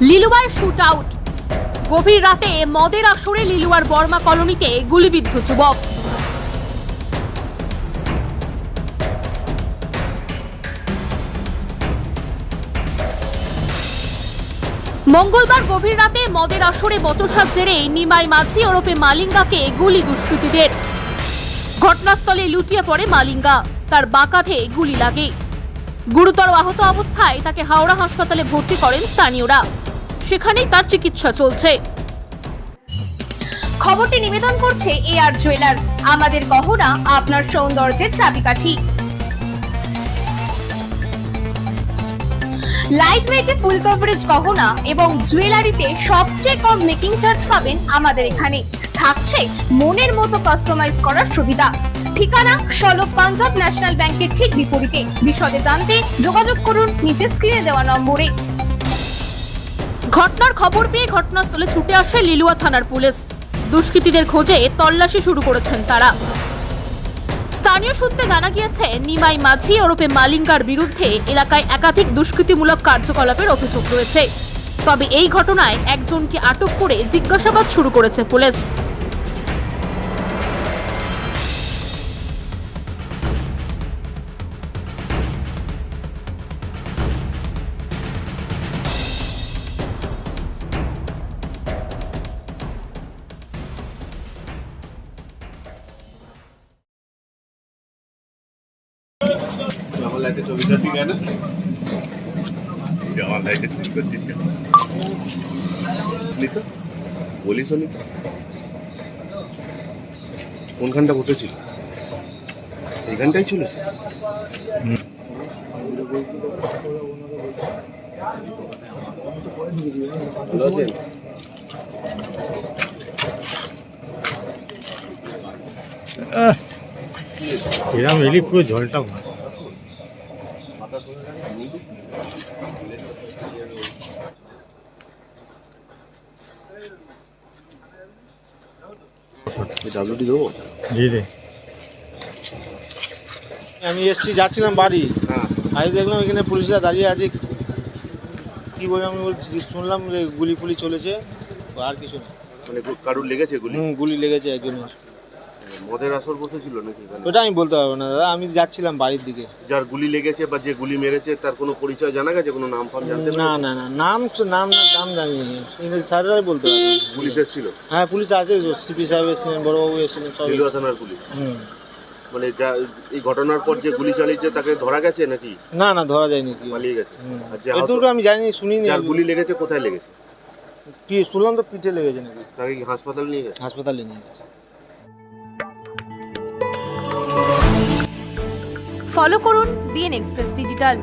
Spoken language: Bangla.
লিলুয়ার শুট আউট। গভীর রাতে মদের আসরে লিলুয়ার বর্মা কলোনিতে গুলিবিদ্ধ যুবক। মঙ্গলবার গভীর রাতে মদের আসরে বচসার জেরে নিমাই মাঝি ওরফে মালিঙ্গাকে গুলি দুষ্কৃতীদের। ঘটনাস্থলে লুটিয়ে পড়ে মালিঙ্গা, তার বাঁ কাঁধে গুলি লাগে। গুরুতর আহত অবস্থায় তাকে হাওড়া হাসপাতালে ভর্তি করেন স্থানীয়রা, সেখানেই তার চিকিৎসা চলছে। খবরটি নিবেদন করছে এআর জুয়েলার্স, আমাদের গহনা আপনার সৌন্দর্যের চাবিকাঠি। লাইট ওয়েটে ফুল কভারেজ গহনা এবং জুয়েলারিতে সবচেয়ে কম মেকিং চার্জ পাবেন আমাদের এখানে। থাকছে মনের মতো কাস্টমাইজ করার সুবিধা। ঠিকানা সলক পাঞ্জাব ন্যাশনাল ব্যাংকের ঠিক বিপরীতে। বিশদে জানতে যোগাযোগ করুন নিচে স্ক্রিনে দেওয়া নম্বরে। ঘটনার খবর পেয়ে ঘটনাস্থলে ছুটে আসে লিলুয়া থানার পুলিশ। দুষ্কৃতীদের খোঁজে তল্লাশি শুরু করেছেন তারা। স্থানীয় সূত্রে জানা গিয়েছে, নিমাই মাঝি ওরফে মালিঙ্গার বিরুদ্ধে এলাকায় একাধিক দুষ্কৃতিমূলক কার্যকলাপের অভিযোগ রয়েছে। তবে এই ঘটনায় একজনকে আটক করে জিজ্ঞাসাবাদ শুরু করেছে পুলিশ। আমার লাইটে ছবিটা ঠিক আছে না? আমার লাইটে ছবি করছিস কেন? তো বলিস নি তো কোনখানটা বসেছিল? এইখানটাই ছিল। ভালো আছেন? এরম এলি পুরো জলটা ডাব্লিউটি দেবো? জি রে। আমি এসছি, যাচ্ছিলাম বাড়ি। হ্যাঁ, আমি দেখলাম এখানে পুলিশরা দাঁড়িয়ে আছে। কি বলে আমি শুনলাম যে গুলি ফুলি চলেছে, আর কিছু না। মানে কারুর লেগেছে গুলি? গুলি লেগেছে একজনের। মদের আসর বসেছিল নাকি? ওটা আমি বলতে পারবো না দাদা, আমি যাচ্ছিলাম বাড়ির দিকে। যার গুলি লেগেছে বা যে গুলি মেরেছে তার কোনো পরিচয় জানা গেছে? কোনো নাম ফাম জানতে না না না, নাম নাম জানি না, স্যাররাই বলতে পারবে। পুলিশ এসেছিল? হ্যাঁ, পুলিশ আছে, সিপি সাহেব এসেছিলেন, বড়বাবু এসেছিলেন, সব। লিলুয়া থানার পুলিশ? মানে যা এই ঘটনার পর যে গুলি চালিয়েছে তাকে ধরা গেছে নাকি? না না, ধরা যায়নি। কি পালিয়ে গেছে? আর যে এতটুকু আমি জানি, শুনিনি। যার গুলি লেগেছে কোথায় লেগেছে? কি শুনলাম তো পিঠে লেগেছে নাকি। তাকে কি হাসপাতালে নিয়ে গেছে? হাসপাতালে নিয়ে গেছে। ফলো করুন বিএন এক্সপ্রেস ডিজিটাল।